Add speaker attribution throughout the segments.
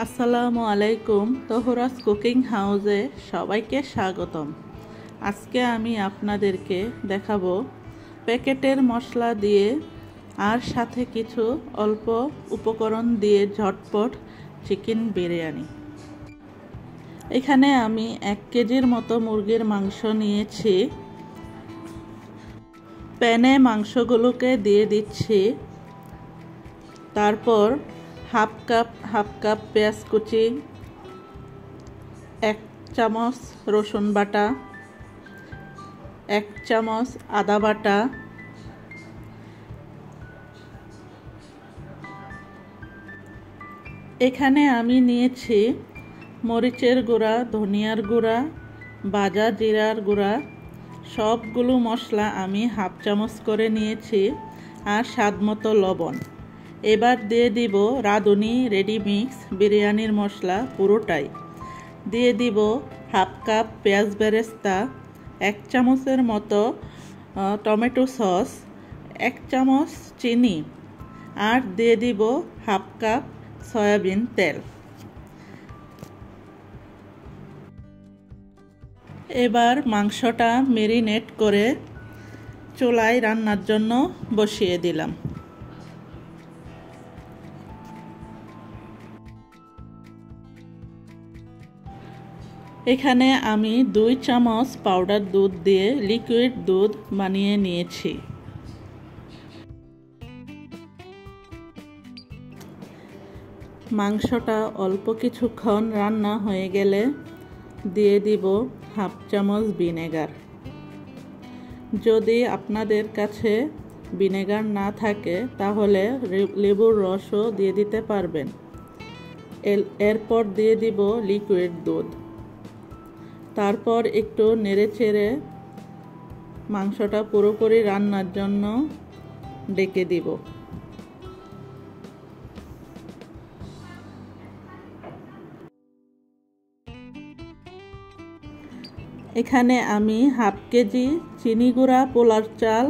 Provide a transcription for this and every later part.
Speaker 1: আসসালামু আলাইকুম। তহুরাস কুকিং হাউসে সবাইকে স্বাগতম। আজকে আমি আপনাদেরকে দেখাবো প্যাকেটের মশলা দিয়ে আর সাথে কিছু অল্প উপকরণ দিয়ে ঝটপট চিকেন বিরিয়ানি। এখানে আমি 1 কেজির মতো মুরগির মাংস নিয়েছি। প্যানে মাংসগুলোকে দিয়ে দিচ্ছি। তারপর হাফ কাপ পেঁয়াজ কুচি, 1 চামচ রসুন বাটা, 1 চামচ আদা বাটা, এখানে আমি নিয়েছি মরিচের গুঁড়া, ধনিয়ার গুঁড়া, ভাজা জিরার গুঁড়া, সবগুলো মশলা আমি হাফ চামচ করে নিয়েছি আর স্বাদমতো লবণ। এবার দিয়ে দিব রাঁধুনি রেডি মিক্স বিরিয়ানির মশলা পুরোটাই। দিয়ে দিব হাফ কাপ পেঁয়াজ বেরেস্তা, 1 চামচের মতো টমেটো সস, 1 চামচ চিনি আর দিয়ে দিব হাফ কাপ সয়াবিন তেল। এবার মাংসটা ম্যারিনেট করে চুলায় রান্নার জন্য বসিয়ে দিলাম। এখানে আমি 2 চামচ পাউডার দুধ দিয়ে লিকুইড দুধ বানিয়ে নিয়েছি। মাংসটা অল্প কিছুক্ষণ রান্না হয়ে গেলে দিয়ে দিব হাফ চামচ ভিনেগার। যদি আপনাদের কাছে ভিনেগার না থাকে তাহলে লেবুর রসও দিয়ে দিতে পারবেন। এরপর দিয়ে দিব লিকুইড দুধ। তারপর একটু নেড়েচেড়ে মাংসটা পুরোপুরি রান্নার জন্য ঢেকে দিব। এখানে আমি হাফ কেজি চিনি গুঁড়া পোলার চাল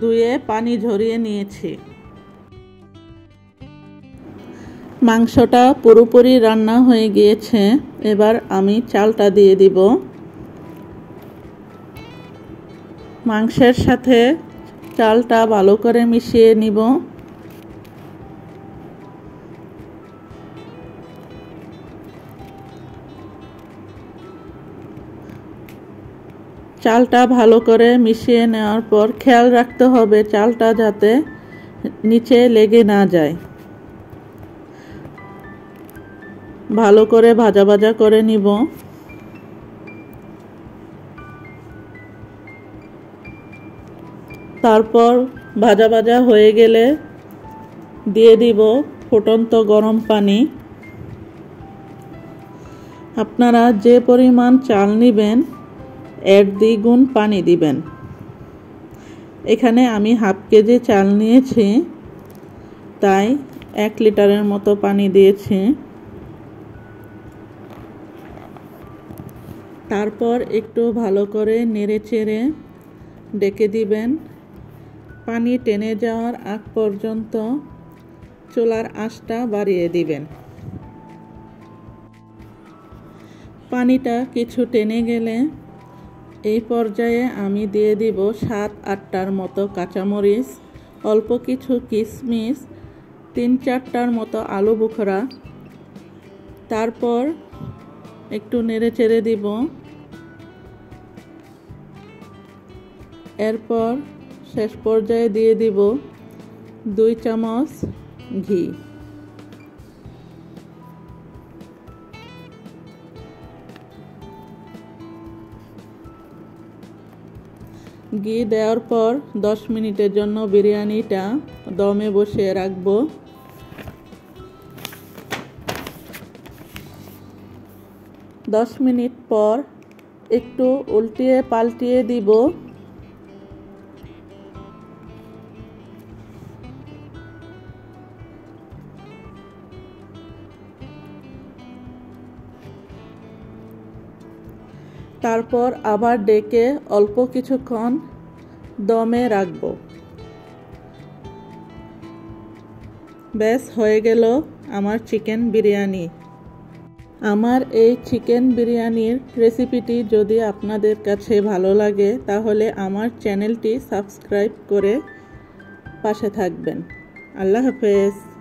Speaker 1: ধুয়ে পানি ঝরিয়ে নিয়েছি। মাংসটা পুরোপুরি রান্না হয়ে গিয়েছে। এবার আমি চালটা দিয়ে দিব। মাংসের সাথে চালটা ভালো করে মিশিয়ে নিব। চালটা ভালো করে মিশিয়ে নেওয়ার পর খেয়াল রাখতে হবে চালটা যাতে নিচে লেগে না যায়। ভালো করে ভাজা করে নিব। তারপর ভাজা হয়ে গেলে দিয়ে দিব ফুটন্ত গরম পানি। আপনারা যে পরিমাণ চাল নেবেন এর দ্বিগুণ পানি দিবেন। এখানে আমি হাফ কেজি চাল নিয়েছি, তাই 1 লিটারের মতো পানি দিয়েছি। তারপর একটু ভালো করে নেড়েচেড়ে ঢেকে দিবেন। পানি টেনে যাওয়ার আগ পর্যন্ত চুলার আঁচটা বাড়িয়ে দিবেন। পানিটা কিছু টেনে গেলে এই পর্যায়ে আমি দিয়ে দিব 7-8টার মতো কাঁচামরিচ, অল্প কিছু কিশমিশ, 3-4টার মতো আলু বোখরা। তারপর একটু নেড়েচেড়ে দিব। এরপর শেষ পর্যায়ে দিয়ে দিব 2 চামচ ঘি। ঘি দেওয়ার পর 10 মিনিটের জন্য বিরিয়ানিটা দমে বসিয়ে রাখবো। দশ মিনিট পর একটু উল্টিয়ে পাল্টিয়ে দিব। তারপর আবার ডেকে অল্প কিছুক্ষণ দমে রাখব। ব্যাস হয়ে গেল আমার চিকেন বিরিয়ানি। আমার এই চিকেন বিরিয়ানির রেসিপিটি যদি আপনাদের কাছে ভালো লাগে তাহলে আমার চ্যানেলটি সাবস্ক্রাইব করে পাশে থাকবেন। আল্লাহ হাফেজ।